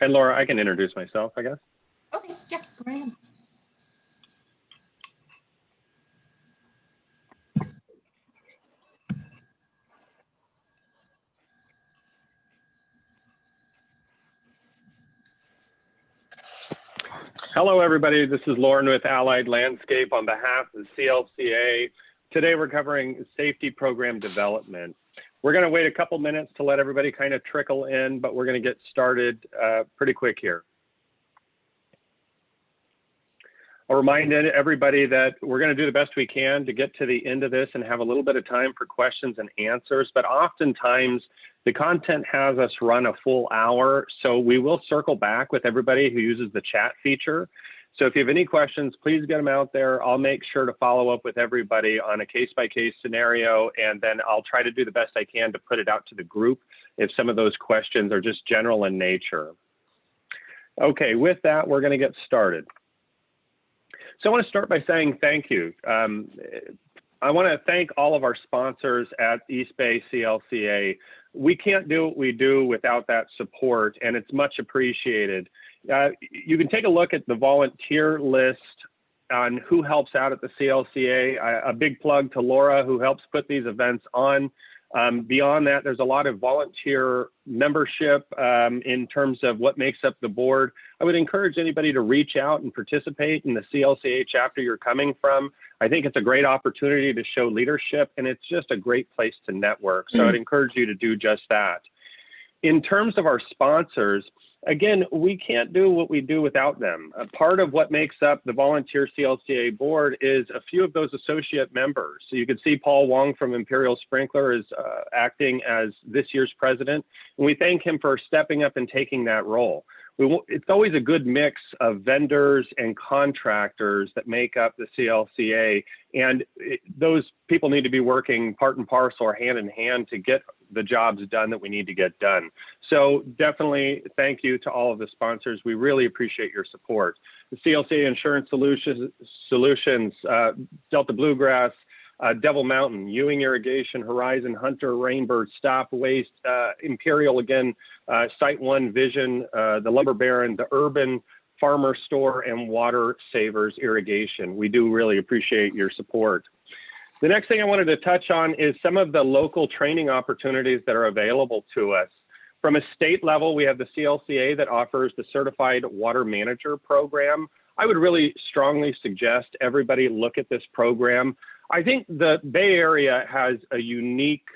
And Laura, I can introduce myself, I guess. Okay, yeah, go right ahead. Hello, everybody. This is Loren with Allied Landscape on behalf of the CLCA. Today, we're covering safety program development. We're going to wait a couple minutes to let everybody kind of trickle in, but we're going to get started pretty quick here. I'll remind everybody that we're going to do the best we can to get to the end of this and have a little bit of time for questions and answers, but oftentimes the content has us run a full hour, so we will circle back with everybody who uses the chat feature. So if you have any questions, please get them out there. I'll make sure to follow up with everybody on a case-by-case scenario, and then I'll try to do the best I can to put it out to the group if some of those questions are just general in nature. Okay, with that, we're going to get started. So I want to start by saying thank you. I want to thank all of our sponsors at East Bay CLCA. We can't do what we do without that support, and it's much appreciated. You can take a look at the volunteer list on who helps out at the CLCA. A big plug to Laura, who helps put these events on. Beyond that, there's a lot of volunteer membership in terms of what makes up the board. I would encourage anybody to reach out and participate in the CLCA chapter you're coming from. I think it's a great opportunity to show leadership, and it's just a great place to network. So I'd encourage you to do just that. In terms of our sponsors, again, we can't do what we do without them. A part of what makes up the volunteer CLCA board is a few of those associate members. So you can see Paul Wong from Imperial Sprinkler is acting as this year's president, and we thank him for stepping up and taking that role. It's always a good mix of vendors and contractors that make up the CLCA, and those people need to be working part and parcel or hand in hand to get the jobs done that we need to get done. So definitely thank you to all of the sponsors. We really appreciate your support. The CLCA Insurance Solutions, Delta Bluegrass, Devil Mountain, Ewing Irrigation, Horizon, Hunter, Rainbird, Stop Waste, Imperial again, Site One Vision, the Lumber Baron, the Urban Farmer Store, and Water Savers Irrigation. We do really appreciate your support. The next thing I wanted to touch on is some of the local training opportunities that are available to us. From a state level, we have the CLCA that offers the Certified Water Manager program. I would really strongly suggest everybody look at this program. I think the Bay Area has a unique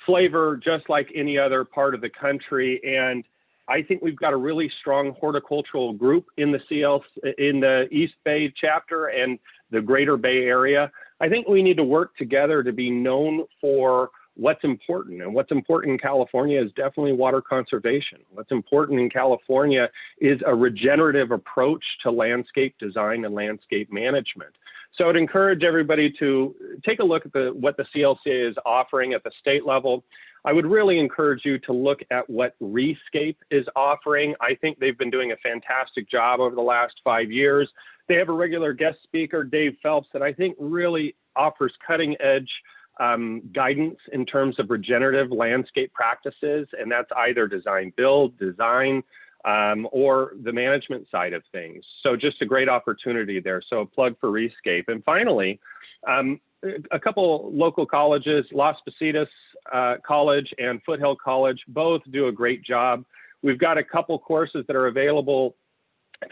flavor, just like any other part of the country. And I think we've got a really strong horticultural group in the East Bay chapter and the Greater Bay Area. I think we need to work together to be known for what's important. And what's important in California is definitely water conservation. What's important in California is a regenerative approach to landscape design and landscape management. So I'd encourage everybody to take a look at what the CLCA is offering at the state level. I would really encourage you to look at what Rescape is offering. I think they've been doing a fantastic job over the last 5 years. They have a regular guest speaker, Dave Phelps, that I think really offers cutting edge guidance in terms of regenerative landscape practices, and that's either design build, design, or the management side of things. So just a great opportunity there. So a plug for Rescape. And finally, a couple local colleges, Las Positas College and Foothill College, both do a great job. We've got a couple courses that are available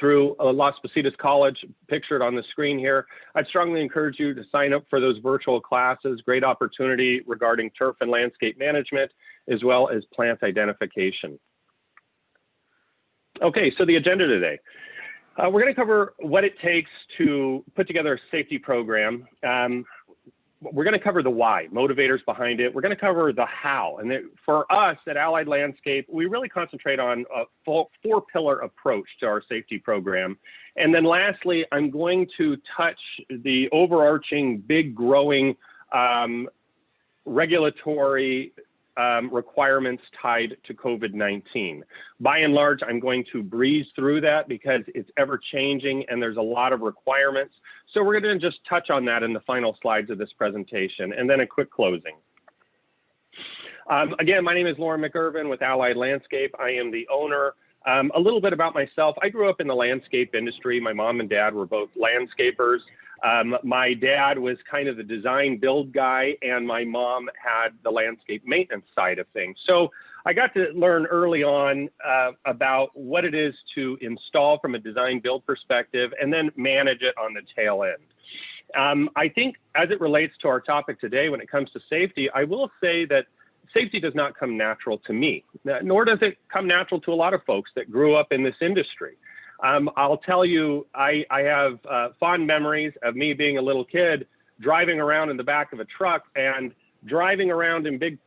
through Las Positas College, pictured on the screen here. I'd strongly encourage you to sign up for those virtual classes. Great opportunity regarding turf and landscape management, as well as plant identification. Okay, so the agenda today. We're going to cover what it takes to put together a safety program. We're going to cover the why, motivators behind it. We're going to cover the how. And for us at Allied Landscape, we really concentrate on a four-pillar approach to our safety program. And then lastly, I'm going to touch the overarching, big, growing regulatory requirements tied to COVID-19. By and large, I'm going to breeze through that because it's ever changing and there's a lot of requirements. So we're going to just touch on that in the final slides of this presentation, and then a quick closing. Again, my name is Loren McIrvin with Allied Landscape. I am the owner A little bit about myself. I grew up in the landscape industry. My mom and dad were both landscapers. My dad was kind of the design build guy, and my mom had the landscape maintenance side of things. So I got to learn early on about what it is to install from a design build perspective and then manage it on the tail end. I think as it relates to our topic today, when it comes to safety, I will say that safety does not come natural to me, nor does it come natural to a lot of folks that grew up in this industry. I'll tell you, I have fond memories of me being a little kid driving around in the back of a truck and driving around in big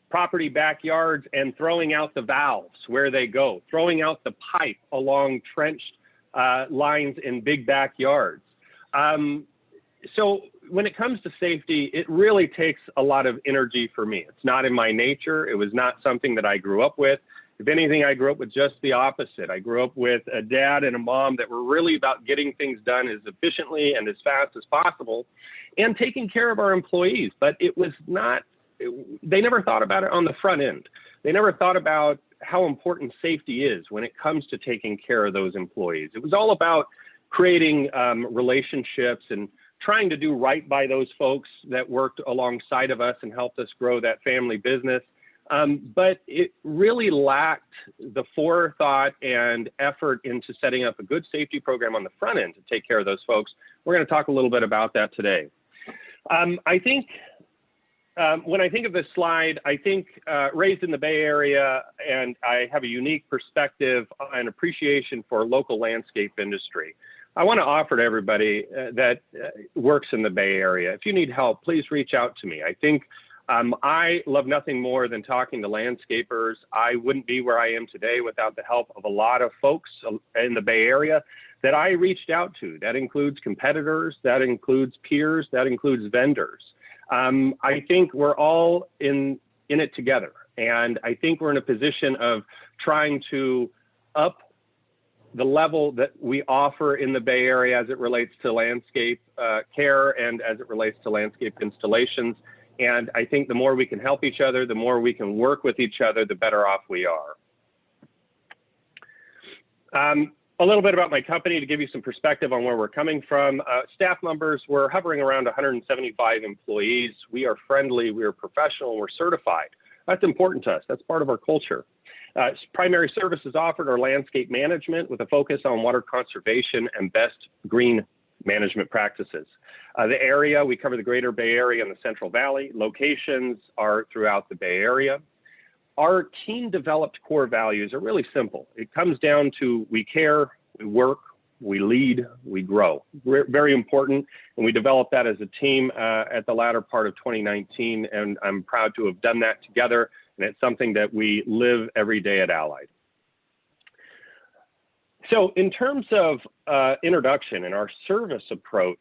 property backyards and throwing out the valves where they go, throwing out the pipe along trenched lines in big backyards. So when it comes to safety, it really takes a lot of energy for me. It's not in my nature. It was not something that I grew up with. If anything, I grew up with just the opposite. I grew up with a dad and a mom that were really about getting things done as efficiently and as fast as possible and taking care of our employees. But it was not, they never thought about it on the front end. They never thought about how important safety is when it comes to taking care of those employees. It was all about creating relationships and trying to do right by those folks that worked alongside of us and helped us grow that family business. But it really lacked the forethought and effort into setting up a good safety program on the front end to take care of those folks. We're going to talk a little bit about that today. I think when I think of this slide, I think raised in the Bay Area, and I have a unique perspective and appreciation for local landscape industry. I want to offer to everybody that works in the Bay Area, if you need help, please reach out to me. I think I love nothing more than talking to landscapers. I wouldn't be where I am today without the help of a lot of folks in the Bay Area that I reached out to. That includes competitors, that includes peers, that includes vendors. I think we're all in it together. And I think we're in a position of trying to up the level that we offer in the Bay Area as it relates to landscape care and as it relates to landscape installations. And I think the more we can help each other, the more we can work with each other, the better off we are. A little bit about my company to give you some perspective on where we're coming from. Staff numbers, we're hovering around 175 employees. We are friendly, we are professional, we're certified. That's important to us. That's part of our culture. Primary services offered are landscape management with a focus on water conservation and best green management practices. The area, we cover the greater Bay Area and the Central Valley. Locations are throughout the Bay Area. Our team developed core values are really simple. It comes down to we care, we work, we lead, we grow. We're very important, and we developed that as a team at the latter part of 2019, and I'm proud to have done that together, and it's something that we live every day at Allied. So in terms of introduction and our service approach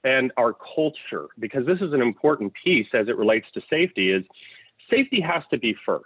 and our culture, because this is an important piece as it relates to safety, is safety has to be first.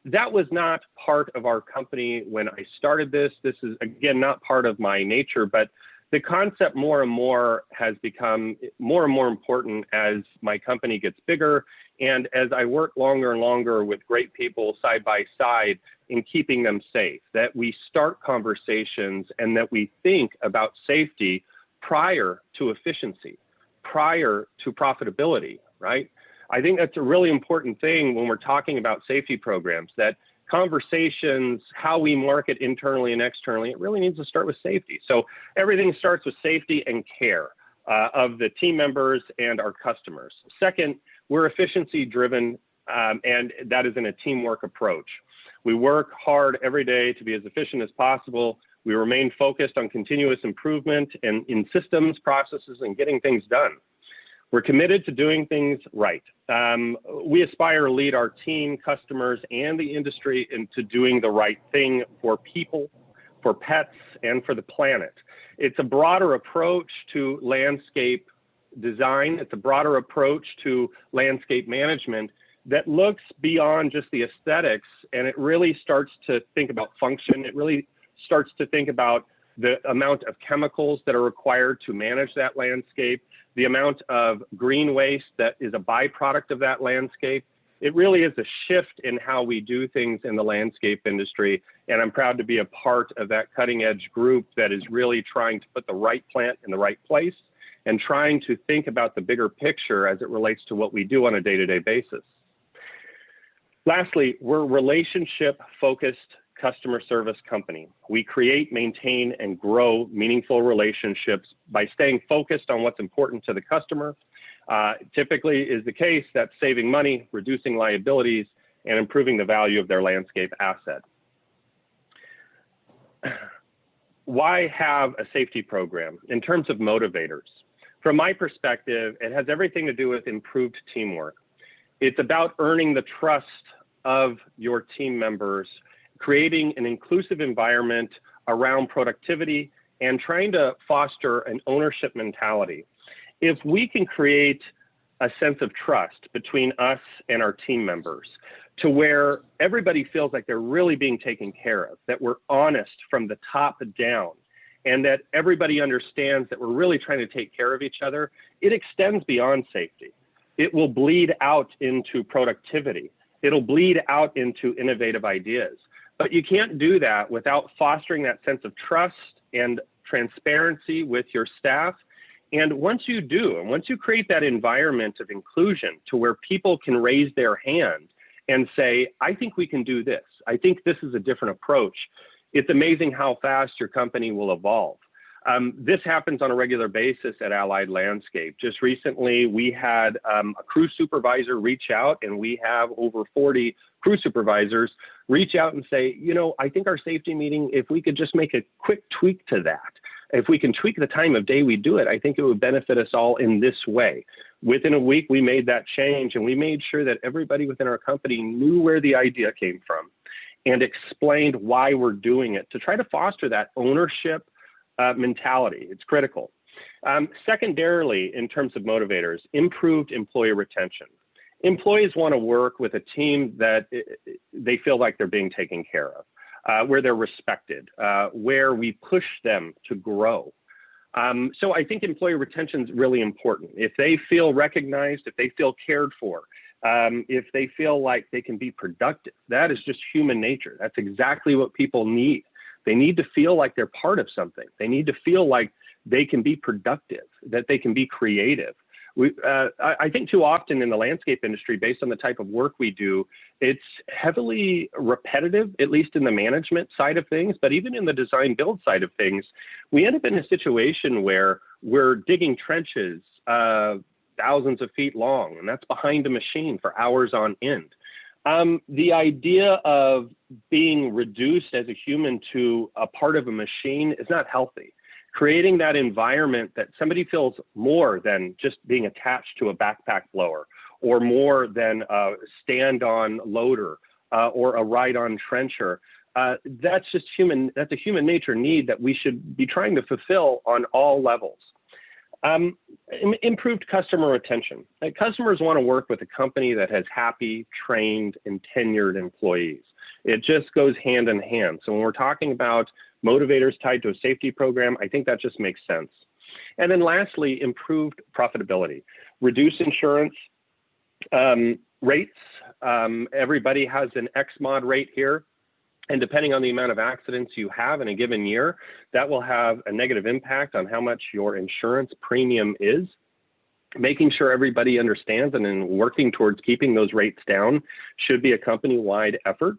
That was not part of our company when I started this. This is, again, not part of my nature, but the concept more and more has become more and more important as my company gets bigger and as I work longer and longer with great people side by side in keeping them safe, that we start conversations and that we think about safety prior to efficiency, prior to profitability, right? I think that's a really important thing when we're talking about safety programs, that conversations, how we market internally and externally, it really needs to start with safety. So everything starts with safety and care of the team members and our customers. Second, we're efficiency driven, and that is in a teamwork approach. We work hard every day to be as efficient as possible. We remain focused on continuous improvement and in systems, processes, and getting things done. We're committed to doing things right. We aspire to lead our team, customers, and the industry into doing the right thing for people, for pets, and for the planet. It's a broader approach to landscape design. It's a broader approach to landscape management that looks beyond just the aesthetics, and it really starts to think about function. It really starts to think about the amount of chemicals that are required to manage that landscape, the amount of green waste that is a byproduct of that landscape, It really is a shift in how we do things in the landscape industry. And I'm proud to be a part of that cutting edge group that is really trying to put the right plant in the right place and trying to think about the bigger picture as it relates to what we do on a day-to-day basis. Lastly, we're a relationship-focused customer service company. We create, maintain, and grow meaningful relationships by staying focused on what's important to the customer. Typically is the case that's saving money, reducing liabilities, and improving the value of their landscape asset. Why have a safety program? In terms of motivators, from my perspective, it has everything to do with improved teamwork. It's about earning the trust of your team members, creating an inclusive environment around productivity, and trying to foster an ownership mentality. If we can create a sense of trust between us and our team members to where everybody feels like they're really being taken care of, that we're honest from the top down, and that everybody understands that we're really trying to take care of each other, it extends beyond safety. It will bleed out into productivity. It'll bleed out into innovative ideas. But you can't do that without fostering that sense of trust and transparency with your staff. And once you do, and once you create that environment of inclusion to where people can raise their hand and say, I think we can do this. I think this is a different approach. It's amazing how fast your company will evolve. This happens on a regular basis at Allied Landscape. Just recently, we had a crew supervisor reach out, and we have over 40 crew supervisors reach out and say, you know, I think our safety meeting, if we could just make a quick tweak to that, if we can tweak the time of day we do it, I think it would benefit us all in this way. Within a week, we made that change, and we made sure that everybody within our company knew where the idea came from and explained why we're doing it to try to foster that ownership mentality. It's critical. Secondarily, in terms of motivators, improved employee retention. Employees want to work with a team that they feel like they're being taken care of, where they're respected, where we push them to grow. So I think employee retention is really important. If they feel recognized, if they feel cared for, if they feel like they can be productive, that is just human nature. That's exactly what people need. They need to feel like they're part of something. They need to feel like they can be productive, that they can be creative. I think too often in the landscape industry, based on the type of work we do, it's heavily repetitive, at least in the management side of things, but even in the design build side of things, we end up in a situation where we're digging trenches thousands of feet long, and that's behind a machine for hours on end. The idea of being reduced as a human to a part of a machine is not healthy. Creating that environment that somebody feels more than just being attached to a backpack blower, or more than a stand-on loader, or a ride-on trencher. That's just human. That's a human nature need that we should be trying to fulfill on all levels. Improved customer retention. Customers want to work with a company that has happy, trained, and tenured employees. It just goes hand in hand. So when we're talking about motivators tied to a safety program, I think that just makes sense. And then lastly, improved profitability. Reduce insurance rates. Everybody has an XMOD rate here. And depending on the amount of accidents you have in a given year, that will have a negative impact on how much your insurance premium is. Making sure everybody understands and then working towards keeping those rates down should be a company-wide effort.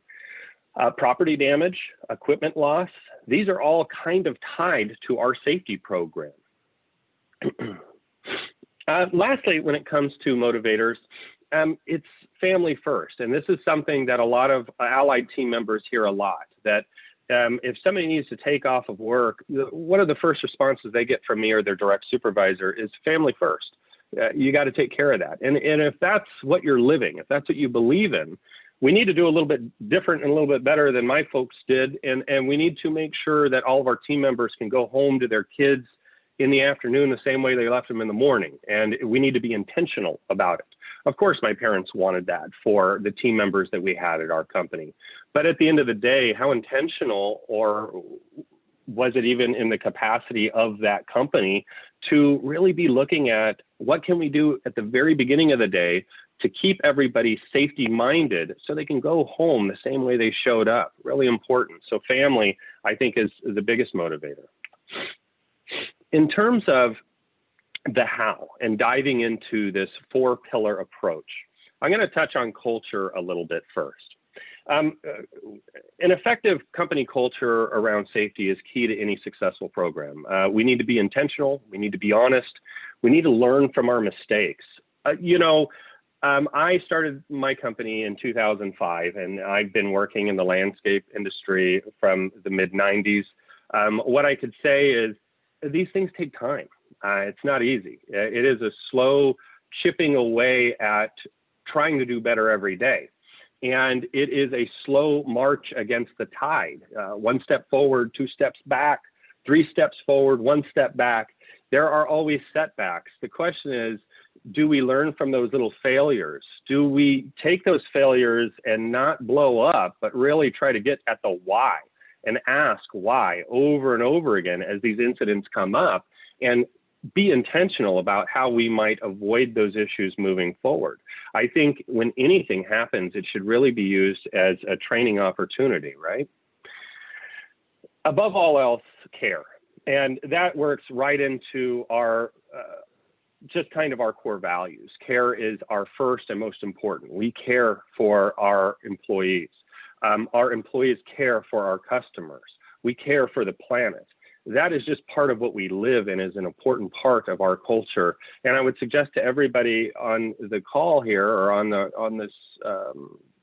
Property damage, equipment loss, these are all kind of tied to our safety program. Lastly, when it comes to motivators, it's family first. And this is something that a lot of Allied team members hear a lot, that if somebody needs to take off of work, one of the first responses they get from me or their direct supervisor is family first. You got to take care of that. And if that's what you're living, if that's what you believe in, we need to do a little bit different and a little bit better than my folks did. And we need to make sure that all of our team members can go home to their kids in the afternoon the same way they left them in the morning. And we need to be intentional about it. Of course, my parents wanted that for the team members that we had at our company. But at the end of the day, how intentional, or was it even in the capacity of that company to really be looking at what can we do at the very beginning of the day to keep everybody safety minded so they can go home the same way they showed up. Really important. So family, I think, is the biggest motivator. In terms of the how and diving into this 4-pillar approach, I'm going to touch on culture a little bit first. An effective company culture around safety is key to any successful program. We need to be intentional. We need to be honest. We need to learn from our mistakes. I started my company in 2005, and I've been working in the landscape industry from the mid-90s. What I could say is these things take time. It's not easy. It is a slow chipping away at trying to do better every day. And it is a slow march against the tide. 1 step forward, 2 steps back, 3 steps forward, 1 step back. There are always setbacks. The question is, do we learn from those little failures? Do we take those failures and not blow up, but really try to get at the why and ask why over and over again as these incidents come up, and be intentional about how we might avoid those issues moving forward? I think when anything happens, it should really be used as a training opportunity, right? Above all else, care. And that works right into our, just kind of our core values. Care is our first and most important. We care for our employees. Our employees care for our customers. We care for the planet. That is just part of what we live in, is an important part of our culture. And I would suggest to everybody on the call here or on this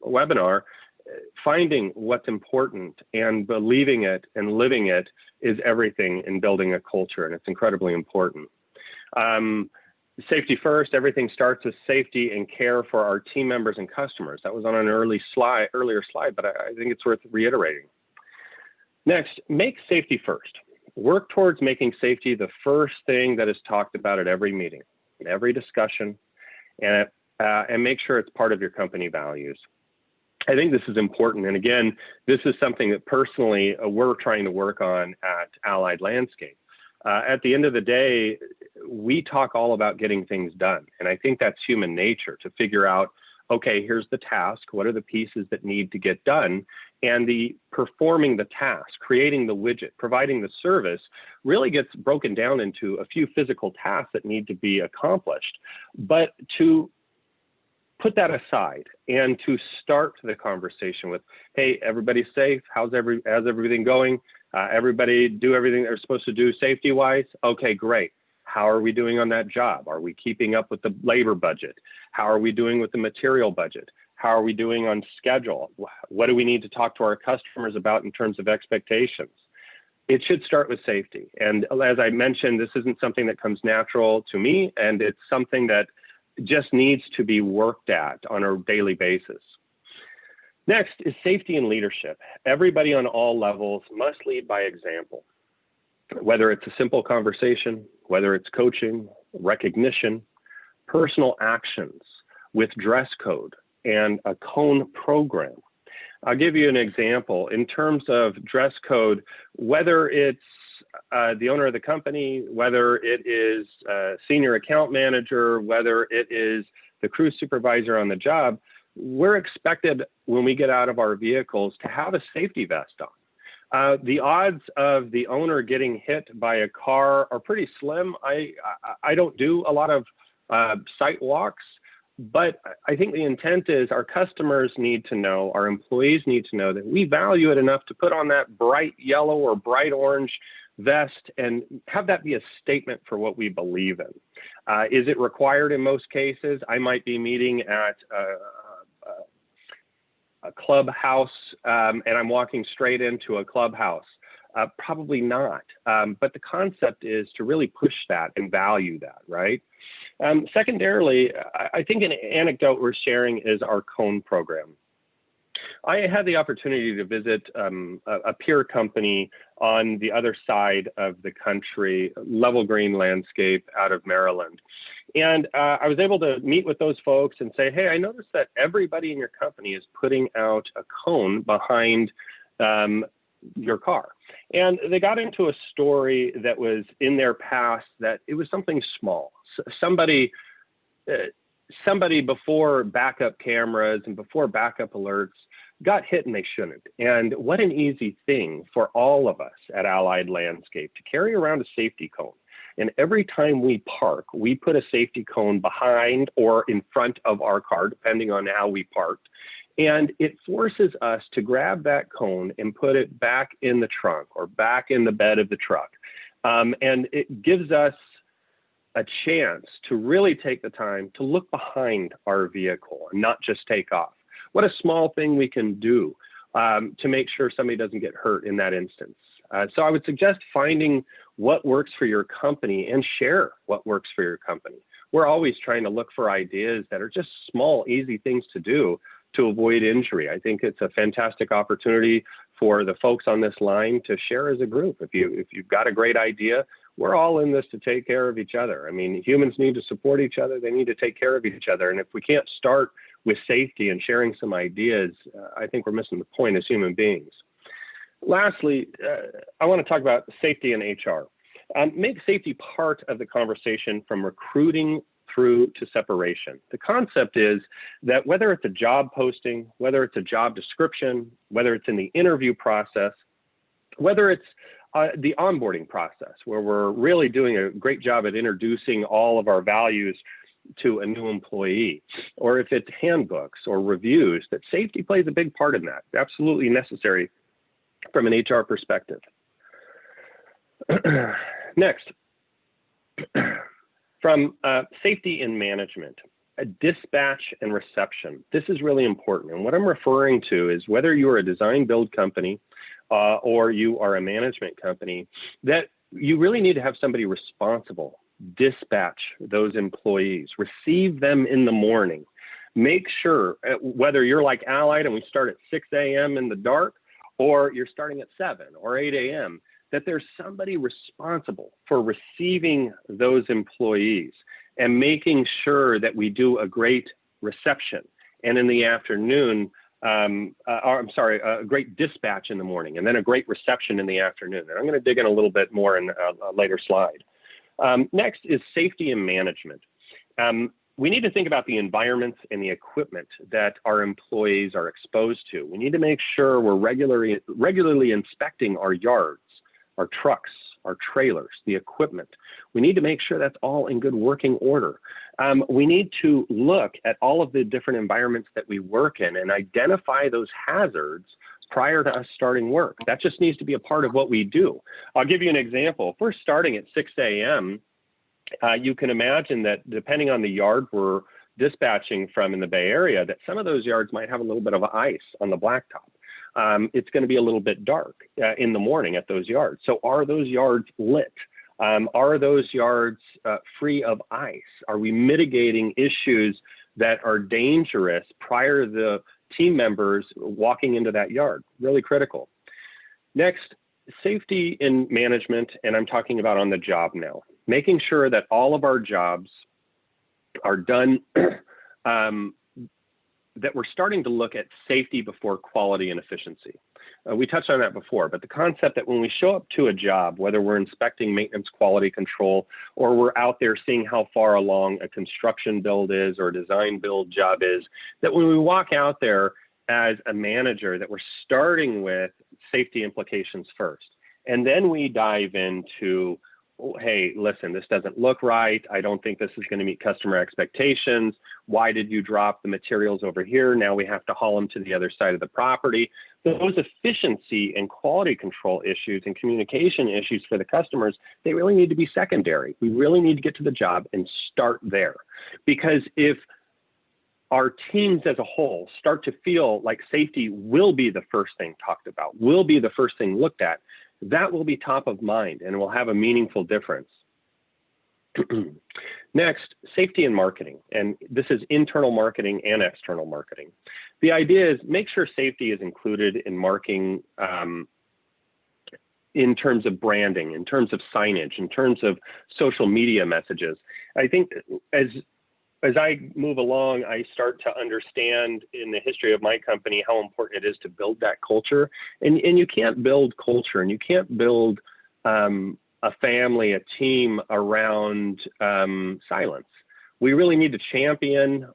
webinar, finding what's important and believing it and living it is everything in building a culture, and it's incredibly important. Safety first, everything starts with safety and care for our team members and customers. That was on an earlier slide, but I think it's worth reiterating. Next, make safety first. Work towards making safety the first thing that is talked about at every meeting, in every discussion, and make sure it's part of your company values. I think this is important. And again, this is something that personally we're trying to work on at Allied Landscape. At the end of the day, we talk all about getting things done. And I think that's human nature, to figure out, okay, here's the task. What are the pieces that need to get done? And the performing the task, creating the widget, providing the service really gets broken down into a few physical tasks that need to be accomplished. But to put that aside and to start the conversation with, hey, everybody's safe. How's everything going? Everybody do everything they're supposed to do safety-wise? Okay, great. How are we doing on that job? Are we keeping up with the labor budget? How are we doing with the material budget? How are we doing on schedule? What do we need to talk to our customers about in terms of expectations? It should start with safety. And as I mentioned, this isn't something that comes natural to me, and it's something that just needs to be worked at on a daily basis. Next is safety and leadership. Everybody on all levels must lead by example. Whether it's a simple conversation, whether it's coaching, recognition, personal actions with dress code and a cone program. I'll give you an example. In terms of dress code, whether it's the owner of the company, whether it is a senior account manager, whether it is the crew supervisor on the job, we're expected when we get out of our vehicles to have a safety vest on. The odds of the owner getting hit by a car are pretty slim. I don't do a lot of site walks, but I think the intent is our customers need to know, our employees need to know that we value it enough to put on that bright yellow or bright orange vest and have that be a statement for what we believe in. Is it required in most cases? I might be meeting at a clubhouse and I'm walking straight into a clubhouse. Probably not. But the concept is to really push that and value that, right? Secondarily, I think an anecdote we're sharing is our cone program. I had the opportunity to visit a peer company on the other side of the country, Level Green Landscape out of Maryland. And I was able to meet with those folks and say, hey, I noticed that everybody in your company is putting out a cone behind your car. And they got into a story that was in their past that it was something small. Somebody somebody before backup cameras and before backup alerts got hit and they shouldn't. And what an easy thing for all of us at Allied Landscape to carry around a safety cone. And every time we park, we put a safety cone behind or in front of our car, depending on how we parked. And it forces us to grab that cone and put it back in the trunk or back in the bed of the truck. And it gives us a chance to really take the time to look behind our vehicle and not just take off. What a small thing we can do to make sure somebody doesn't get hurt in that instance. So I would suggest finding what works for your company and share what works for your company. We're always trying to look for ideas that are just small, easy things to do to avoid injury. I think it's a fantastic opportunity for the folks on this line to share as a group. If you've got a great idea, we're all in this to take care of each other. I mean, humans need to support each other. They need to take care of each other. And if we can't start with safety and sharing some ideas, I think we're missing the point as human beings. Lastly, I want to talk about safety and HR. Make safety part of the conversation from recruiting through to separation. The concept is that whether it's a job posting, whether it's a job description, whether it's in the interview process, whether it's the onboarding process, where we're really doing a great job at introducing all of our values to a new employee, or if it's handbooks or reviews, that safety plays a big part in that. Absolutely necessary from an HR perspective. Next, from safety in management, dispatch and reception. This is really important. And what I'm referring to is whether you're a design build company or you are a management company, that you really need to have somebody responsible. Dispatch those employees, receive them in the morning. Make sure, whether you're like Allied and we start at 6 a.m. in the dark, or you're starting at 7 or 8 a.m., that there's somebody responsible for receiving those employees and making sure that we do a great reception. And in the afternoon, a great dispatch in the morning, and then a great reception in the afternoon. And I'm going to dig in a little bit more in a later slide. Next is safety and management. We need to think about the environments and the equipment that our employees are exposed to. We need to make sure we're regularly inspecting our yards, our trucks, our trailers, the equipment. We need to make sure that's all in good working order. We need to look at all of the different environments that we work in and identify those hazards prior to us starting work. That just needs to be a part of what we do. I'll give you an example. If we're starting at 6 a.m., you can imagine that depending on the yard we're dispatching from in the Bay Area, that some of those yards might have a little bit of ice on the blacktop. It's going to be a little bit dark in the morning at those yards. So are those yards lit? Are those yards free of ice? Are we mitigating issues that are dangerous prior to the team members walking into that yard? Really critical. Next, safety in management, and I'm talking about on the job now. Making sure that all of our jobs are done, that we're starting to look at safety before quality and efficiency. We touched on that before, but the concept that when we show up to a job, whether we're inspecting maintenance quality control, or we're out there seeing how far along a construction build is or a design build job is, that when we walk out there as a manager, that we're starting with safety implications first. And then we dive into, oh, hey, listen, this doesn't look right. I don't think this is going to meet customer expectations. Why did you drop the materials over here? Now we have to haul them to the other side of the property. Those efficiency and quality control issues and communication issues for the customers, they really need to be secondary. We really need to get to the job and start there. Because if our teams as a whole start to feel like safety will be the first thing talked about, will be the first thing looked at, that will be top of mind and will have a meaningful difference. Next, safety and marketing. And this is internal marketing and external marketing. The idea is make sure safety is included in marketing in terms of branding, in terms of signage, in terms of social media messages. I think as I move along, I start to understand in the history of my company how important it is to build that culture. And you can't build culture and you can't build a family, a team around silence. We really need to champion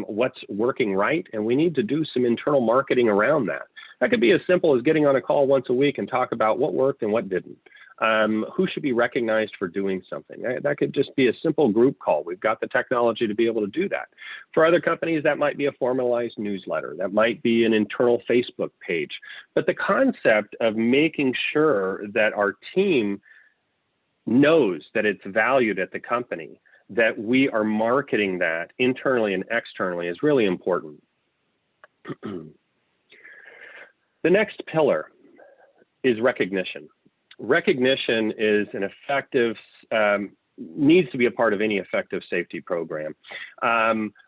what's working right, and we need to do some internal marketing around that. That could be as simple as getting on a call once a week and talk about what worked and what didn't. Who should be recognized for doing something? That could just be a simple group call. We've got the technology to be able to do that. For other companies, that might be a formalized newsletter. That might be an internal Facebook page. But the concept of making sure that our team knows that it's valued at the company, that we are marketing that internally and externally is really important. The next pillar is recognition. Recognition is an effective, needs to be a part of any effective safety program.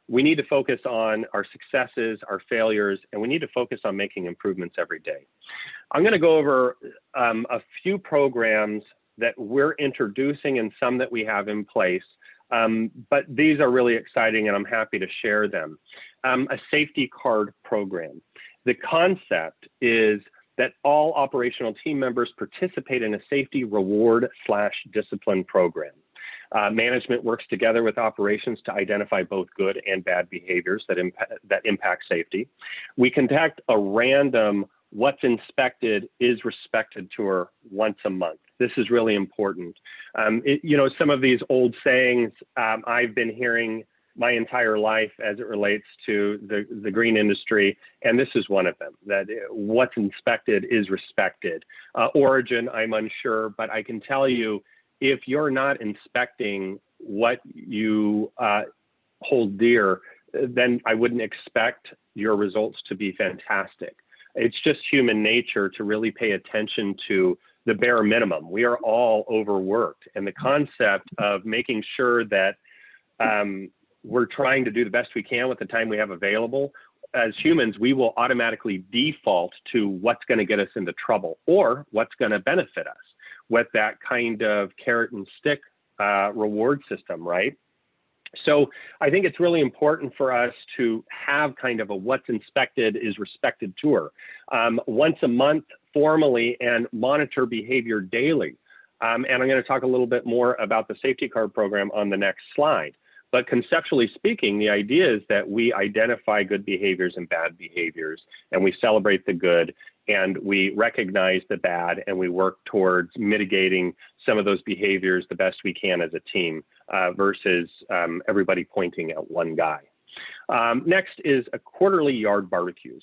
We need to focus on our successes, our failures, and we need to focus on making improvements every day. I'm going to go over a few programs that we're introducing and some that we have in place, but these are really exciting and I'm happy to share them. A safety card program. The concept is that all operational team members participate in a safety reward/discipline program. Management works together with operations to identify both good and bad behaviors that impact safety. We conduct a random what's inspected is respected tour once a month. This is really important. You know, some of these old sayings I've been hearing my entire life as it relates to the green industry, and this is one of them, that what's inspected is respected. Origin, I'm unsure, but I can tell you, if you're not inspecting what you hold dear, then I wouldn't expect your results to be fantastic. It's just human nature to really pay attention to the bare minimum. We are all overworked, and the concept of making sure that we're trying to do the best we can with the time we have available. As humans, we will automatically default to what's going to get us into trouble or what's going to benefit us with that kind of carrot and stick reward system, right? So I think it's really important for us to have kind of a what's inspected is respected tour once a month formally and monitor behavior daily. And I'm going to talk a little bit more about the safety card program on the next slide. But conceptually speaking, the idea is that we identify good behaviors and bad behaviors, and we celebrate the good, and we recognize the bad, and we work towards mitigating some of those behaviors the best we can as a team versus everybody pointing at one guy. Next is a quarterly yard barbecues.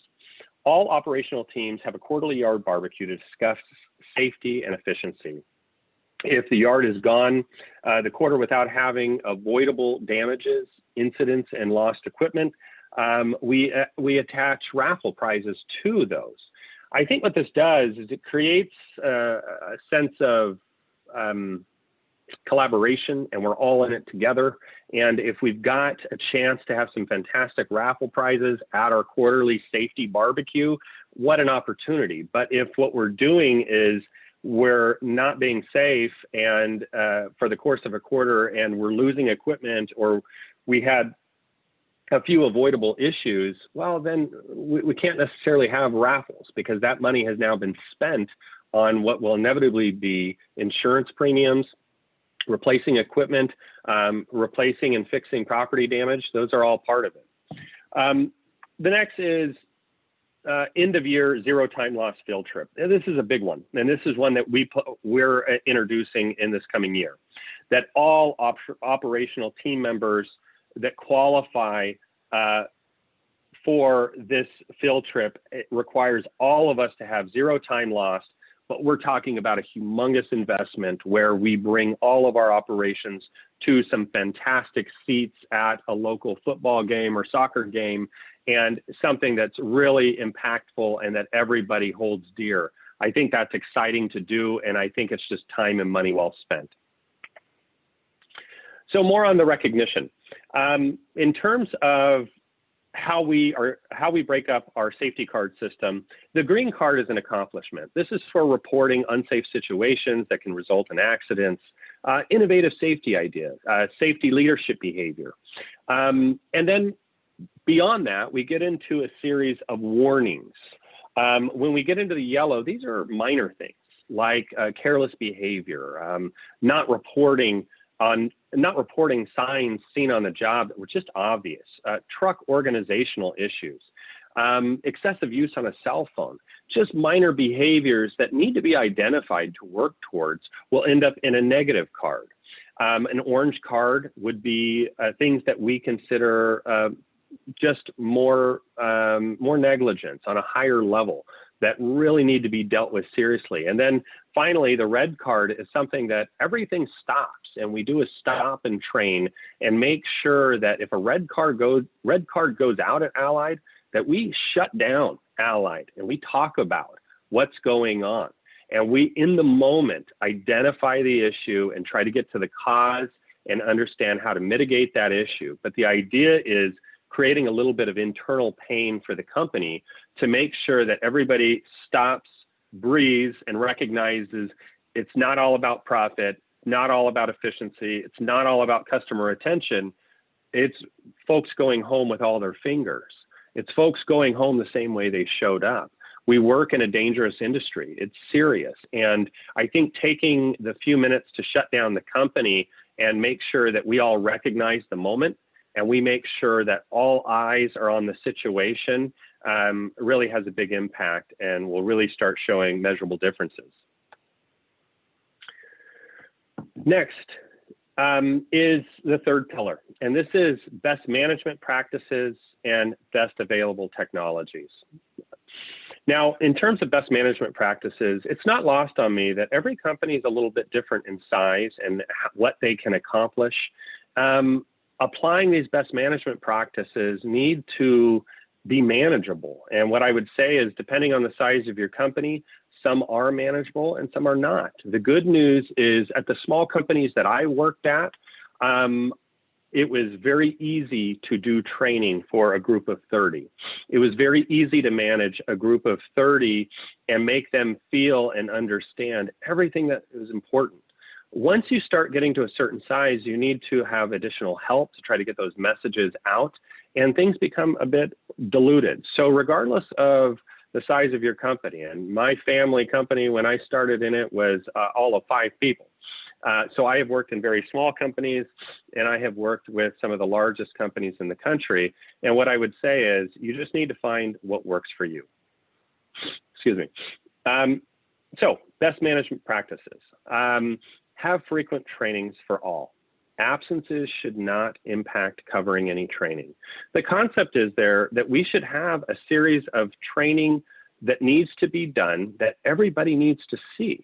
All operational teams have a quarterly yard barbecue to discuss safety and efficiency. If the yard is gone the quarter without having avoidable damages, incidents, and lost equipment, we attach raffle prizes to those. I think what this does is it creates a sense of collaboration, and we're all in it together. And if we've got a chance to have some fantastic raffle prizes at our quarterly safety barbecue, what an opportunity. But if what we're doing is we're not being safe and for the course of a quarter and we're losing equipment, or we had a few avoidable issues, well, then we can't necessarily have raffles because that money has now been spent on what will inevitably be insurance premiums, replacing equipment, replacing and fixing property damage. Those are all part of it. The next is end of year zero time loss field trip. And this is a big one. And this is one that we're introducing in this coming year, that all operational team members that qualify for this field trip, it requires all of us to have zero time lost. But we're talking about a humongous investment where we bring all of our operations to some fantastic seats at a local football game or soccer game, and something that's really impactful and that everybody holds dear. I think that's exciting to do, and I think it's just time and money well spent. So more on the recognition. In terms of how we break up our safety card system, the green card is an accomplishment. This is for reporting unsafe situations that can result in accidents, innovative safety ideas, safety leadership behavior. And then beyond that, we get into a series of warnings. When we get into the yellow, these are minor things like careless behavior, not reporting on not reporting signs seen on the job that were just obvious, truck organizational issues, excessive use on a cell phone, just minor behaviors that need to be identified to work towards will end up in a negative card. An orange card would be things that we consider just more negligence on a higher level that really need to be dealt with seriously. And then finally, the red card is something that everything stops, and we do a stop and train and make sure that if a red card goes out at Allied, that we shut down Allied and we talk about what's going on. And we, in the moment, identify the issue and try to get to the cause and understand how to mitigate that issue. But the idea is creating a little bit of internal pain for the company to make sure that everybody stops, breathes, and recognizes it's not all about profit, not all about efficiency, it's not all about customer retention. It's folks going home with all their fingers. It's folks going home the same way they showed up. We work in a dangerous industry. It's serious. And I think taking the few minutes to shut down the company and make sure that we all recognize the moment and we make sure that all eyes are on the situation really has a big impact and will really start showing measurable differences. Next is the third pillar, and this is best management practices and best available technologies. Now, in terms of best management practices, it's not lost on me that every company is a little bit different in size and what they can accomplish. Applying these best management practices need to be manageable. And what I would say is, depending on the size of your company, some are manageable and some are not. The good news is at the small companies that I worked at, it was very easy to do training for a group of 30. It was very easy to manage a group of 30 and make them feel and understand everything that is important. Once you start getting to a certain size, you need to have additional help to try to get those messages out, and things become a bit diluted. So regardless of the size of your company, and my family company, when I started in it, was all of 5 people. So I have worked in very small companies, and I have worked with some of the largest companies in the country. And what I would say is you just need to find what works for you. Excuse me. So best management practices. Have frequent trainings for all. Absences should not impact covering any training. The concept is there that we should have a series of training that needs to be done that everybody needs to see.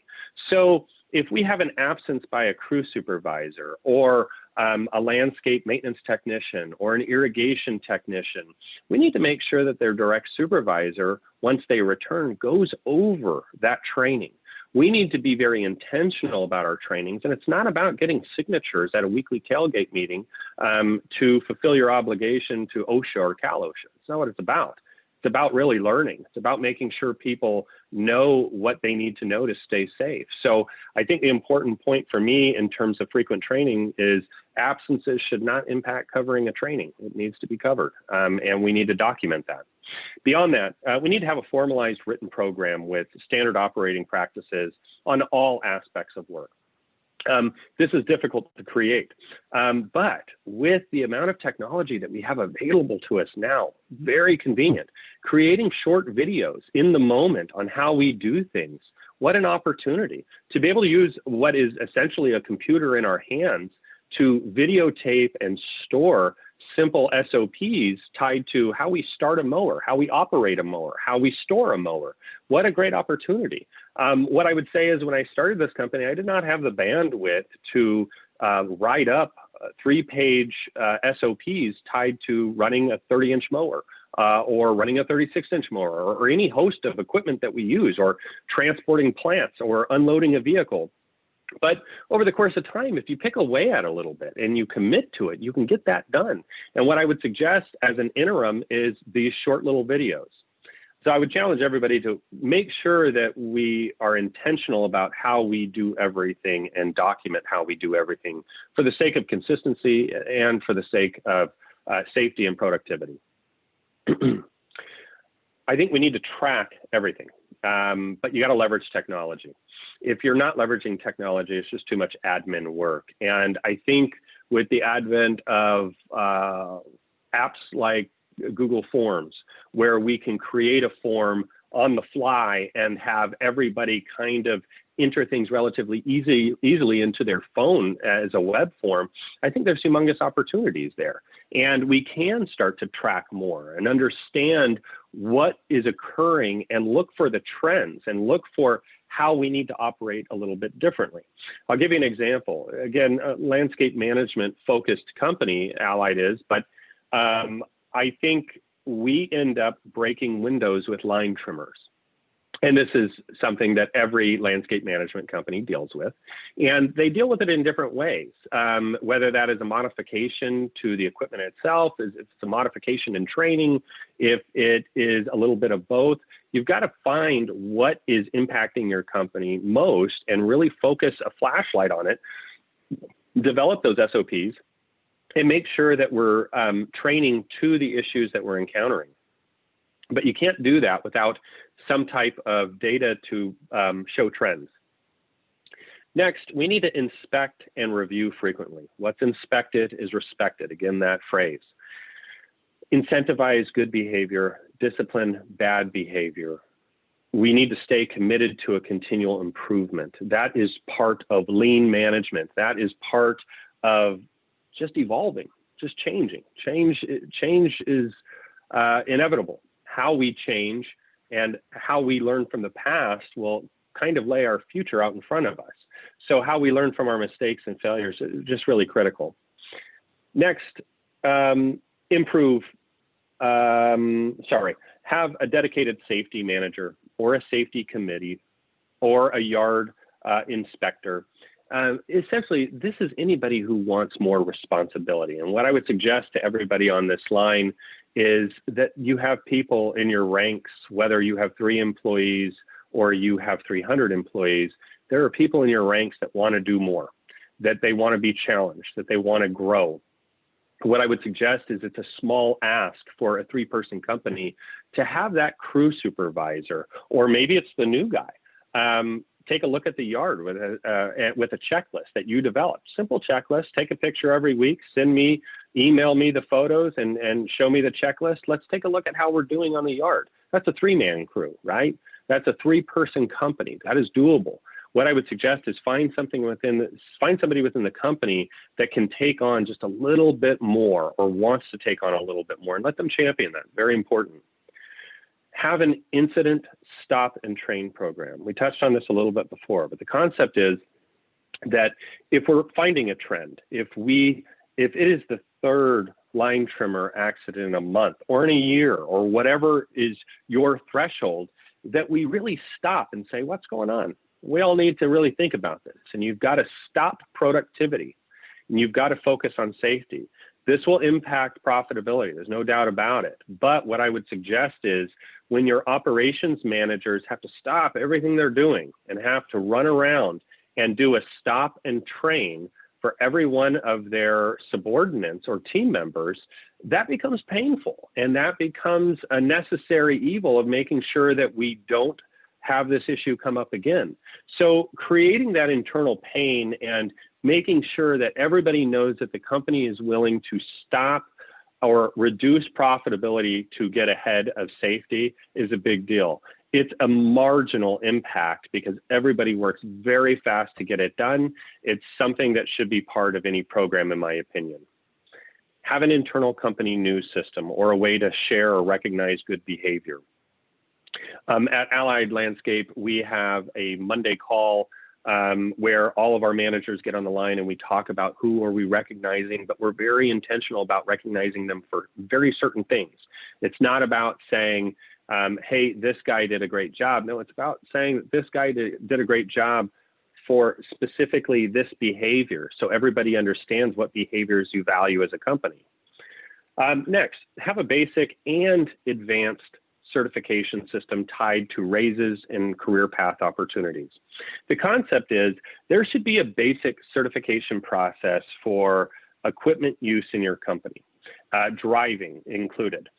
So if we have an absence by a crew supervisor or a landscape maintenance technician or an irrigation technician, we need to make sure that their direct supervisor, once they return, goes over that training. We need to be very intentional about our trainings, and it's not about getting signatures at a weekly tailgate meeting to fulfill your obligation to OSHA or Cal OSHA. It's not what it's about. It's about really learning. It's about making sure people know what they need to know to stay safe. So I think the important point for me in terms of frequent training is absences should not impact covering a training. It needs to be covered, and we need to document that. Beyond that, we need to have a formalized written program with standard operating practices on all aspects of work. This is difficult to create, but with the amount of technology that we have available to us now, very convenient. Creating short videos in the moment on how we do things, what an opportunity to be able to use what is essentially a computer in our hands to videotape and store simple SOPs tied to how we start a mower, how we operate a mower, how we store a mower. What a great opportunity. What I would say is when I started this company, I did not have the bandwidth to write up 3-page SOPs tied to running a 30-inch mower or running a 36-inch mower or any host of equipment that we use, or transporting plants or unloading a vehicle. But over the course of time, if you pick away at it a little bit and you commit to it, you can get that done. And what I would suggest as an interim is these short little videos. So I would challenge everybody to make sure that we are intentional about how we do everything and document how we do everything for the sake of consistency and for the sake of safety and productivity. I think we need to track everything, but you got to leverage technology. If you're not leveraging technology, it's just too much admin work. And I think with the advent of apps like Google Forms, where we can create a form on the fly and have everybody kind of enter things relatively easily into their phone as a web form, I think there's humongous opportunities there. And we can start to track more and understand what is occurring and look for the trends and look for how we need to operate a little bit differently. I'll give you an example. Again, a landscape management focused company, Allied is, but I think we end up breaking windows with line trimmers. And this is something that every landscape management company deals with. And they deal with it in different ways, whether that is a modification to the equipment itself, if it's a modification in training, if it is a little bit of both. You've got to find what is impacting your company most and really focus a flashlight on it, develop those SOPs, and make sure that we're training to the issues that we're encountering. But you can't do that without some type of data to show trends. Next, we need to inspect and review frequently. What's inspected is respected. Again, that phrase. Incentivize good behavior, discipline bad behavior. We need to stay committed to a continual improvement. That is part of lean management. That is part of just evolving, just changing. Change is inevitable. How we change and how we learn from the past will kind of lay our future out in front of us. So how we learn from our mistakes and failures is just really critical. Next, have a dedicated safety manager or a safety committee or a yard inspector. Essentially, this is anybody who wants more responsibility. And what I would suggest to everybody on this line is that you have people in your ranks, whether you have 3 employees or you have 300 employees, there are people in your ranks that want to do more, that they want to be challenged, that they want to grow. What I would suggest is it's a small ask for a 3-person company to have that crew supervisor, or maybe it's the new guy. Take a look at the yard with a checklist that you develop. Simple checklist. Take a picture every week. Email me the photos and show me the checklist. Let's take a look at how we're doing on the yard. That's a 3-man crew, right? That's a 3-person company. That is doable. What I would suggest is find somebody within the company that can take on just a little bit more or wants to take on a little bit more, and let them champion that. Very important. Have an incident stop and train program. We touched on this a little bit before, but the concept is that if we're finding a trend, if it is the 3rd line trimmer accident in a month or in a year or whatever is your threshold, that we really stop and say, what's going on? We all need to really think about this. And you've got to stop productivity and you've got to focus on safety. This will impact profitability. There's no doubt about it. But what I would suggest is when your operations managers have to stop everything they're doing and have to run around and do a stop and train for every one of their subordinates or team members, that becomes painful. And that becomes a necessary evil of making sure that we don't have this issue come up again. So creating that internal pain and making sure that everybody knows that the company is willing to stop or reduce profitability to get ahead of safety is a big deal. It's a marginal impact because everybody works very fast to get it done. It's something that should be part of any program, in my opinion. Have an internal company news system or a way to share or recognize good behavior. At Allied Landscape, we have a Monday call where all of our managers get on the line and we talk about who are we recognizing, but we're very intentional about recognizing them for very certain things. It's not about saying, hey, this guy did a great job. No, it's about saying that this guy did a great job for specifically this behavior, so everybody understands what behaviors you value as a company. Next, have a basic and advanced certification system tied to raises and career path opportunities. The concept is there should be a basic certification process for equipment use in your company, driving included.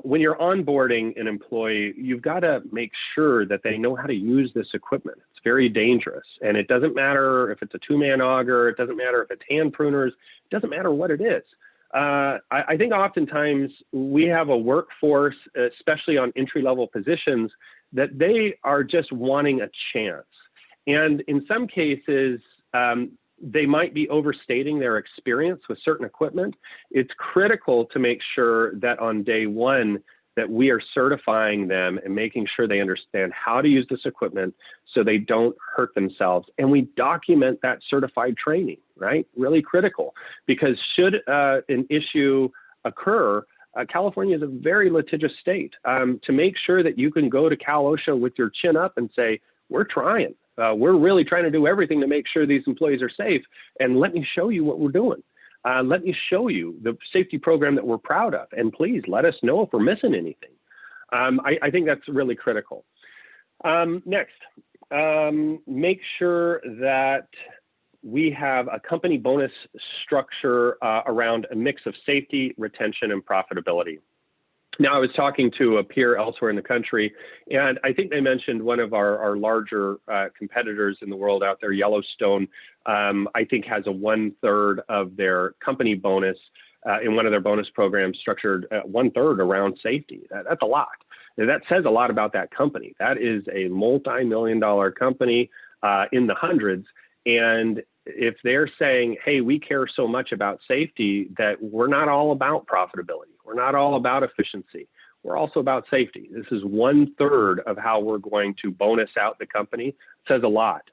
When you're onboarding an employee, you've got to make sure that they know how to use this equipment. It's very dangerous. And it doesn't matter if it's a two-man auger, it doesn't matter if it's hand pruners, it doesn't matter what it is. I think oftentimes we have a workforce, especially on entry-level positions, that they are just wanting a chance. And in some cases, they might be overstating their experience with certain equipment. It's critical to make sure that on day one that we are certifying them and making sure they understand how to use this equipment so they don't hurt themselves. And we document that certified training, right? Really critical, because should an issue occur, California is a very litigious state. To make sure that you can go to Cal OSHA with your chin up and say, we're trying. We're really trying to do everything to make sure these employees are safe. And let me show you what we're doing. Let me show you the safety program that we're proud of. And please let us know if we're missing anything. I think that's really critical. Next, make sure that we have a company bonus structure around a mix of safety, retention, and profitability. Now, I was talking to a peer elsewhere in the country, and I think they mentioned one of our larger competitors in the world out there, Yellowstone, I think has a 1/3 of their company bonus in one of their bonus programs structured 1/3 around safety. That's a lot. And that says a lot about that company. That is a multi-million-dollar company in the hundreds. And if they're saying, hey, we care so much about safety that we're not all about profitability, we're not all about efficiency, we're also about safety. This is 1/3 of how we're going to bonus out the company. It says a lot.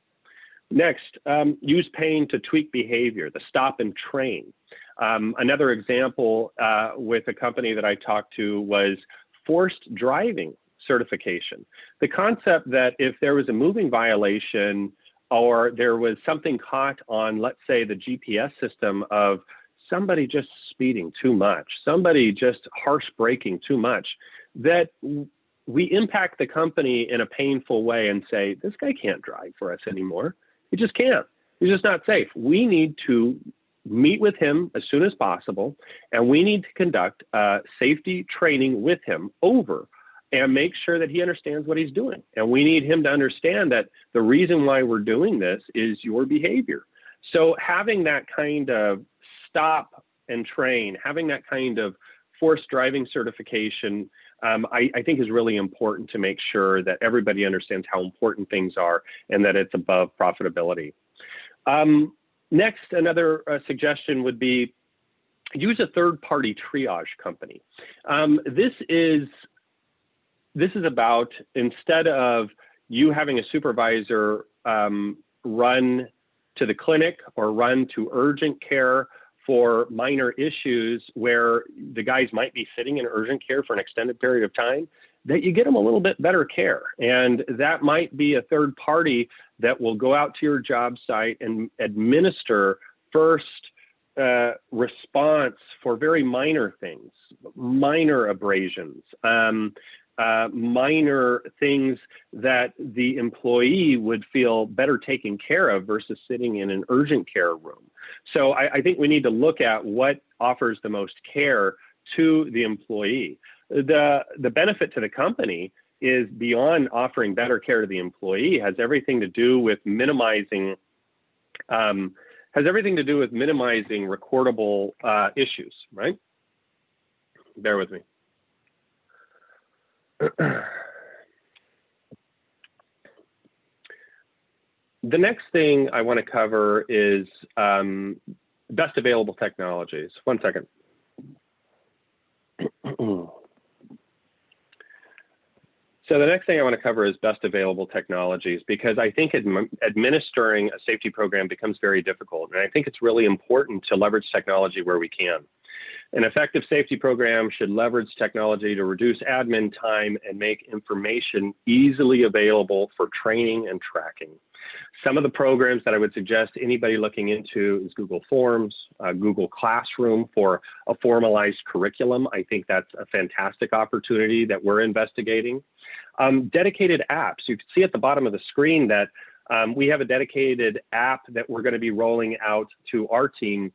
Next, use pain to tweak behavior, the stop and train. Another example with a company that I talked to was forced driving certification. The concept that if there was a moving violation or there was something caught on, let's say, the GPS system of somebody just speeding too much, somebody just harsh braking too much, that we impact the company in a painful way and say, this guy can't drive for us anymore. He just can't. He's just not safe. We need to meet with him as soon as possible, and we need to conduct safety training with him over and make sure that he understands what he's doing. And we need him to understand that the reason why we're doing this is your behavior. So having that kind of stop and train, having that kind of forced driving certification, I think is really important to make sure that everybody understands how important things are and that it's above profitability. Next, another suggestion would be use a third-party triage company. This is about, instead of you having a supervisor run to the clinic or run to urgent care for minor issues where the guys might be sitting in urgent care for an extended period of time, that you get them a little bit better care. And that might be a third party that will go out to your job site and administer first response for very minor things, minor abrasions, minor things that the employee would feel better taken care of versus sitting in an urgent care room. So I think we need to look at what offers the most care to the employee. The benefit to the company is beyond offering better care to the employee, has everything to do with minimizing recordable issues, right? Bear with me. The next thing I want to cover is best available technologies. One second. So the next thing I want to cover is best available technologies, because I think administering a safety program becomes very difficult. And I think it's really important to leverage technology where we can. An effective safety program should leverage technology to reduce admin time and make information easily available for training and tracking. Some of the programs that I would suggest anybody looking into is Google Forms, Google Classroom for a formalized curriculum. I think that's a fantastic opportunity that we're investigating. Dedicated apps. You can see at the bottom of the screen that we have a dedicated app that we're going to be rolling out to our team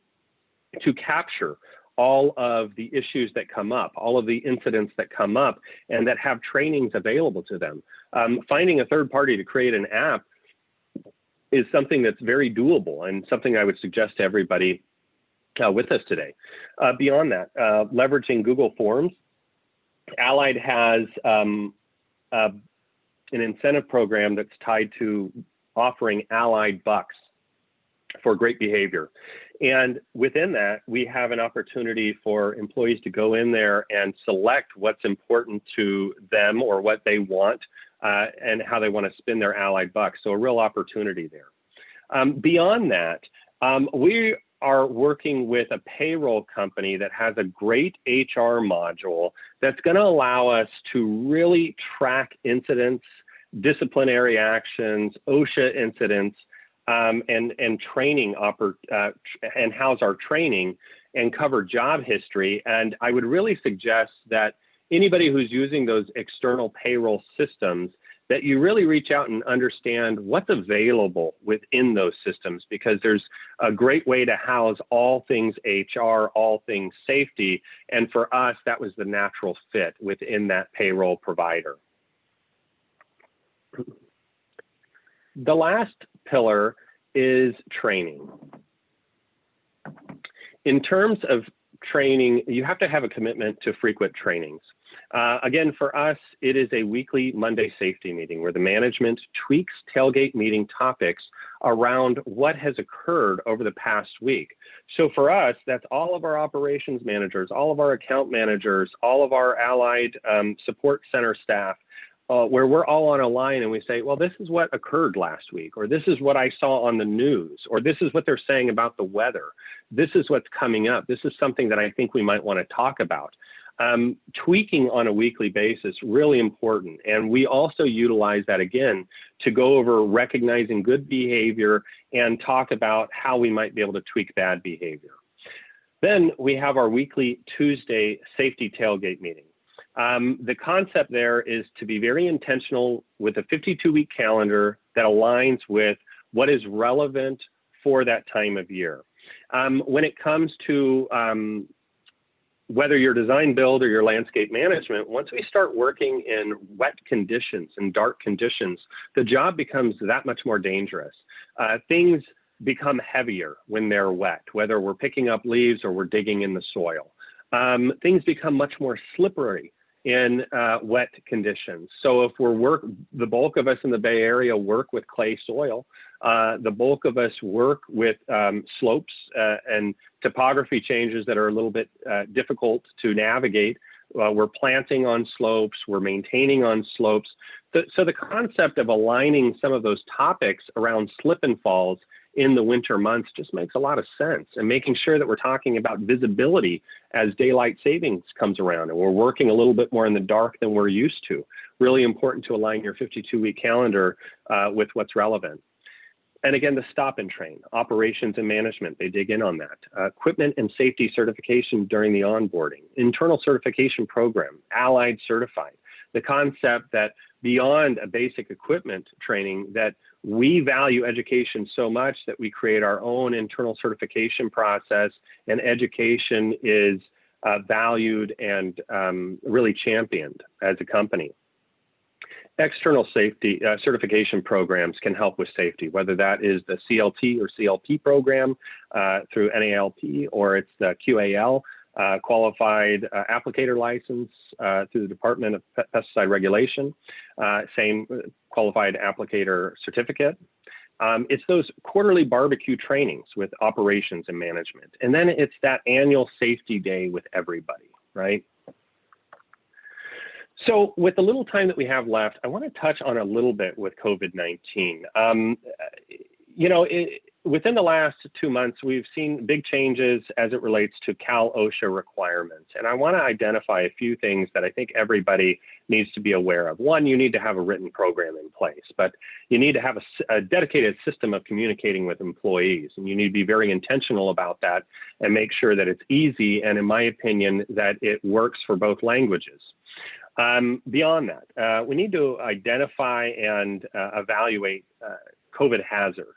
to capture all of the issues that come up, all of the incidents that come up, and that have trainings available to them. Finding a third party to create an app is something that's very doable and something I would suggest to everybody with us today. Beyond that, leveraging Google Forms, Allied has an incentive program that's tied to offering Allied bucks for great behavior. And within that, we have an opportunity for employees to go in there and select what's important to them or what they want and how they want to spend their Allied bucks. So a real opportunity there. Beyond that, we are working with a payroll company that has a great HR module that's going to allow us to really track incidents, disciplinary actions, OSHA incidents, and training and house our training and cover job history. And I would really suggest that anybody who's using those external payroll systems, that you really reach out and understand what's available within those systems, because there's a great way to house all things HR, all things safety. And for us, that was the natural fit within that payroll provider. The last pillar is training. In terms of training, you have to have a commitment to frequent trainings. Again, for us, it is a weekly Monday safety meeting where the management tweaks tailgate meeting topics around what has occurred over the past week. So for us, that's all of our operations managers, all of our account managers, all of our Allied support center staff, where we're all on a line and we say, well, this is what occurred last week, or this is what I saw on the news, or this is what they're saying about the weather. This is what's coming up. This is something that I think we might want to talk about. Tweaking on a weekly basis, really important. And we also utilize that again to go over recognizing good behavior and talk about how we might be able to tweak bad behavior. Then we have our weekly Tuesday safety tailgate meeting. The concept there is to be very intentional with a 52-week calendar that aligns with what is relevant for that time of year. When it comes to whether you're design build or your landscape management, once we start working in wet conditions and dark conditions, the job becomes that much more dangerous. Things become heavier when they're wet, whether we're picking up leaves or we're digging in the soil. Things become much more slippery in wet conditions. So if the bulk of us in the Bay Area work with clay soil, the bulk of us work with slopes and topography changes that are a little bit difficult to navigate. We're planting on slopes, we're maintaining on slopes. So the concept of aligning some of those topics around slip and falls in the winter months just makes a lot of sense, and making sure that we're talking about visibility as daylight savings comes around and we're working a little bit more in the dark than we're used to. Really important to align your 52-week calendar with what's relevant. And again, the stop and train, operations and management, they dig in on that. Equipment and safety certification during the onboarding, internal certification program, Allied certified. The concept that beyond a basic equipment training, that we value education so much that we create our own internal certification process, and education is valued and really championed as a company. External safety certification programs can help with safety, whether that is the CLT or CLP program through NALP, or it's the QAL, qualified applicator license through the Department of Pesticide Regulation, same qualified applicator certificate. It's those quarterly barbecue trainings with operations and management. And then it's that annual safety day with everybody, right? So with the little time that we have left, I want to touch on a little bit with COVID-19. Within the last 2 months, we've seen big changes as it relates to Cal OSHA requirements. And I want to identify a few things that I think everybody needs to be aware of. One, you need to have a written program in place, but you need to have a dedicated system of communicating with employees. And you need to be very intentional about that and make sure that it's easy, and in my opinion, that it works for both languages. Beyond that, we need to identify and evaluate COVID hazards.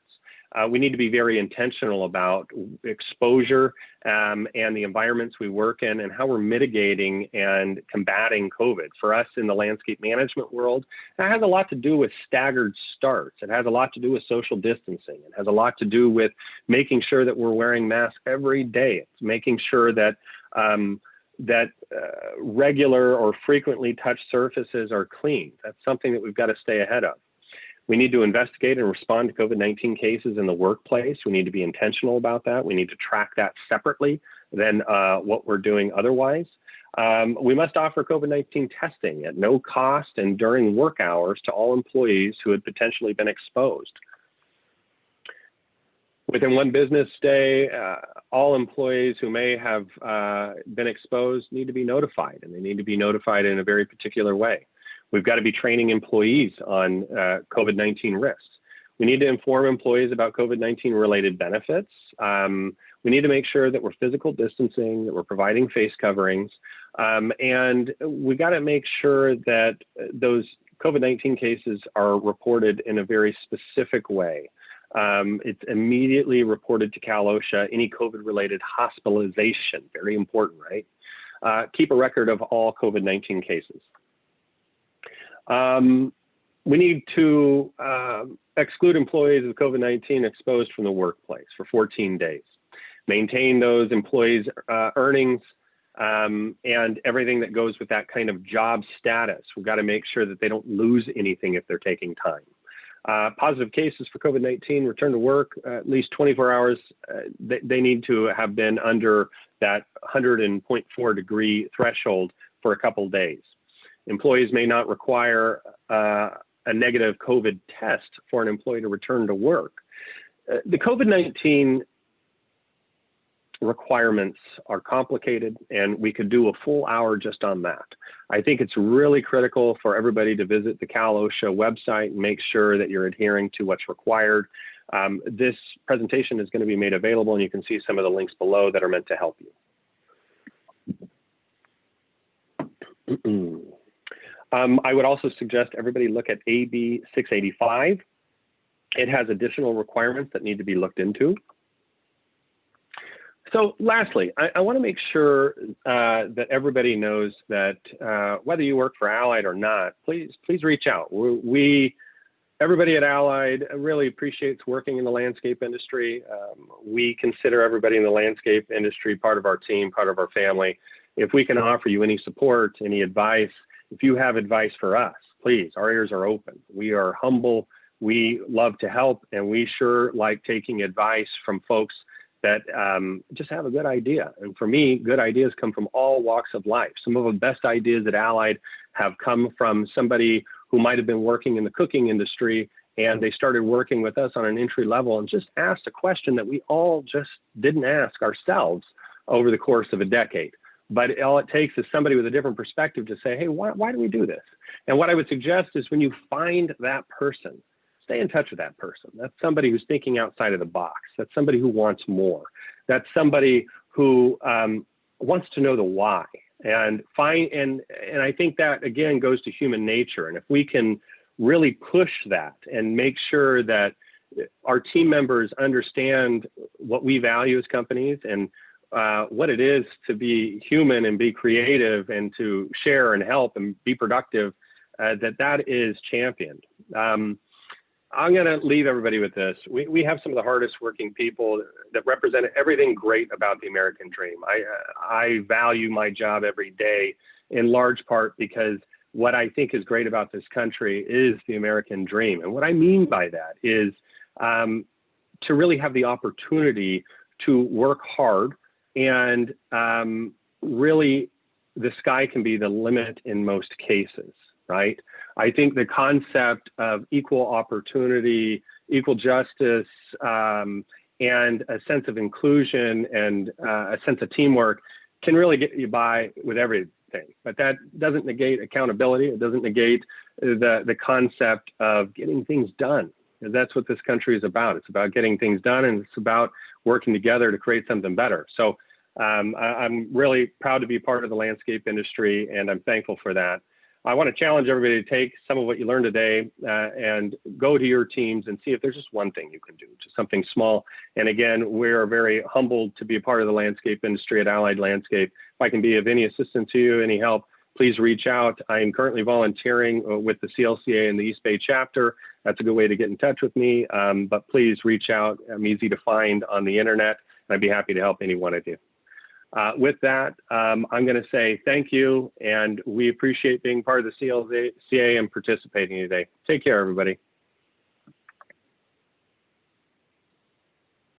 We need to be very intentional about exposure and the environments we work in and how we're mitigating and combating COVID. For us in the landscape management world, that has a lot to do with staggered starts. It has a lot to do with social distancing. It has a lot to do with making sure that we're wearing masks every day. It's making sure that regular or frequently touched surfaces are clean. That's something that we've got to stay ahead of. We need to investigate and respond to COVID-19 cases in the workplace. We need to be intentional about that. We need to track that separately than what we're doing otherwise. We must offer COVID-19 testing at no cost and during work hours to all employees who had potentially been exposed. Within one business day, all employees who may have been exposed need to be notified, and they need to be notified in a very particular way. We've got to be training employees on COVID-19 risks. We need to inform employees about COVID-19 related benefits. We need to make sure that we're physical distancing, that we're providing face coverings, and we got to make sure that those COVID-19 cases are reported in a very specific way. It's immediately reported to Cal OSHA, any COVID-related hospitalization, very important, right? Keep a record of all COVID-19 cases. We need to exclude employees with COVID-19 exposed from the workplace for 14 days. Maintain those employees' earnings and everything that goes with that kind of job status. We've got to make sure that they don't lose anything if they're taking time. Positive cases for COVID-19 return to work at least 24 hours. They need to have been under that 100.4 degree threshold for a couple days. Employees may not require a negative COVID test for an employee to return to work. The COVID-19 requirements are complicated, and we could do a full hour just on that. I think it's really critical for everybody to visit the Cal OSHA website and make sure that you're adhering to what's required. This presentation is going to be made available, and you can see some of the links below that are meant to help you. I would also suggest everybody look at AB 685. It has additional requirements that need to be looked into. So lastly, I want to make sure that everybody knows that whether you work for Allied or not, please reach out. Everybody at Allied really appreciates working in the landscape industry. We consider everybody in the landscape industry part of our team, part of our family. If we can offer you any support, any advice, if you have advice for us, please, our ears are open. We are humble. We love to help, and we sure like taking advice from folks that just have a good idea. And for me, good ideas come from all walks of life. Some of the best ideas at Allied have come from somebody who might have been working in the cooking industry, and they started working with us on an entry level and just asked a question that we all just didn't ask ourselves over the course of a decade. But all it takes is somebody with a different perspective to say, hey, why do we do this? And what I would suggest is when you find that person, stay in touch with that person. That's somebody who's thinking outside of the box. That's somebody who wants more. That's somebody who wants to know the why. And I think that, again, goes to human nature. And if we can really push that and make sure that our team members understand what we value as companies and what it is to be human and be creative and to share and help and be productive, that is championed. I'm going to leave everybody with this. We have some of the hardest working people that represent everything great about the American dream. I value my job every day in large part because what I think is great about this country is the American dream. And what I mean by that is to really have the opportunity to work hard and really the sky can be the limit in most cases, right? I think the concept of equal opportunity, equal justice, and a sense of inclusion and a sense of teamwork can really get you by with everything. But that doesn't negate accountability. It doesn't negate the concept of getting things done. And that's what this country is about. It's about getting things done, and it's about working together to create something better. So I'm really proud to be part of the landscape industry, and I'm thankful for that. I want to challenge everybody to take some of what you learned today and go to your teams and see if there's just one thing you can do, just something small. And again, we're very humbled to be a part of the landscape industry at Allied Landscape. If I can be of any assistance to you, any help, please reach out. I am currently volunteering with the CLCA in the East Bay chapter. That's a good way to get in touch with me, but please reach out. I'm easy to find on the internet, and I'd be happy to help any one of you. With that, I'm going to say thank you, and we appreciate being part of the CLCA and participating today. Take care, everybody.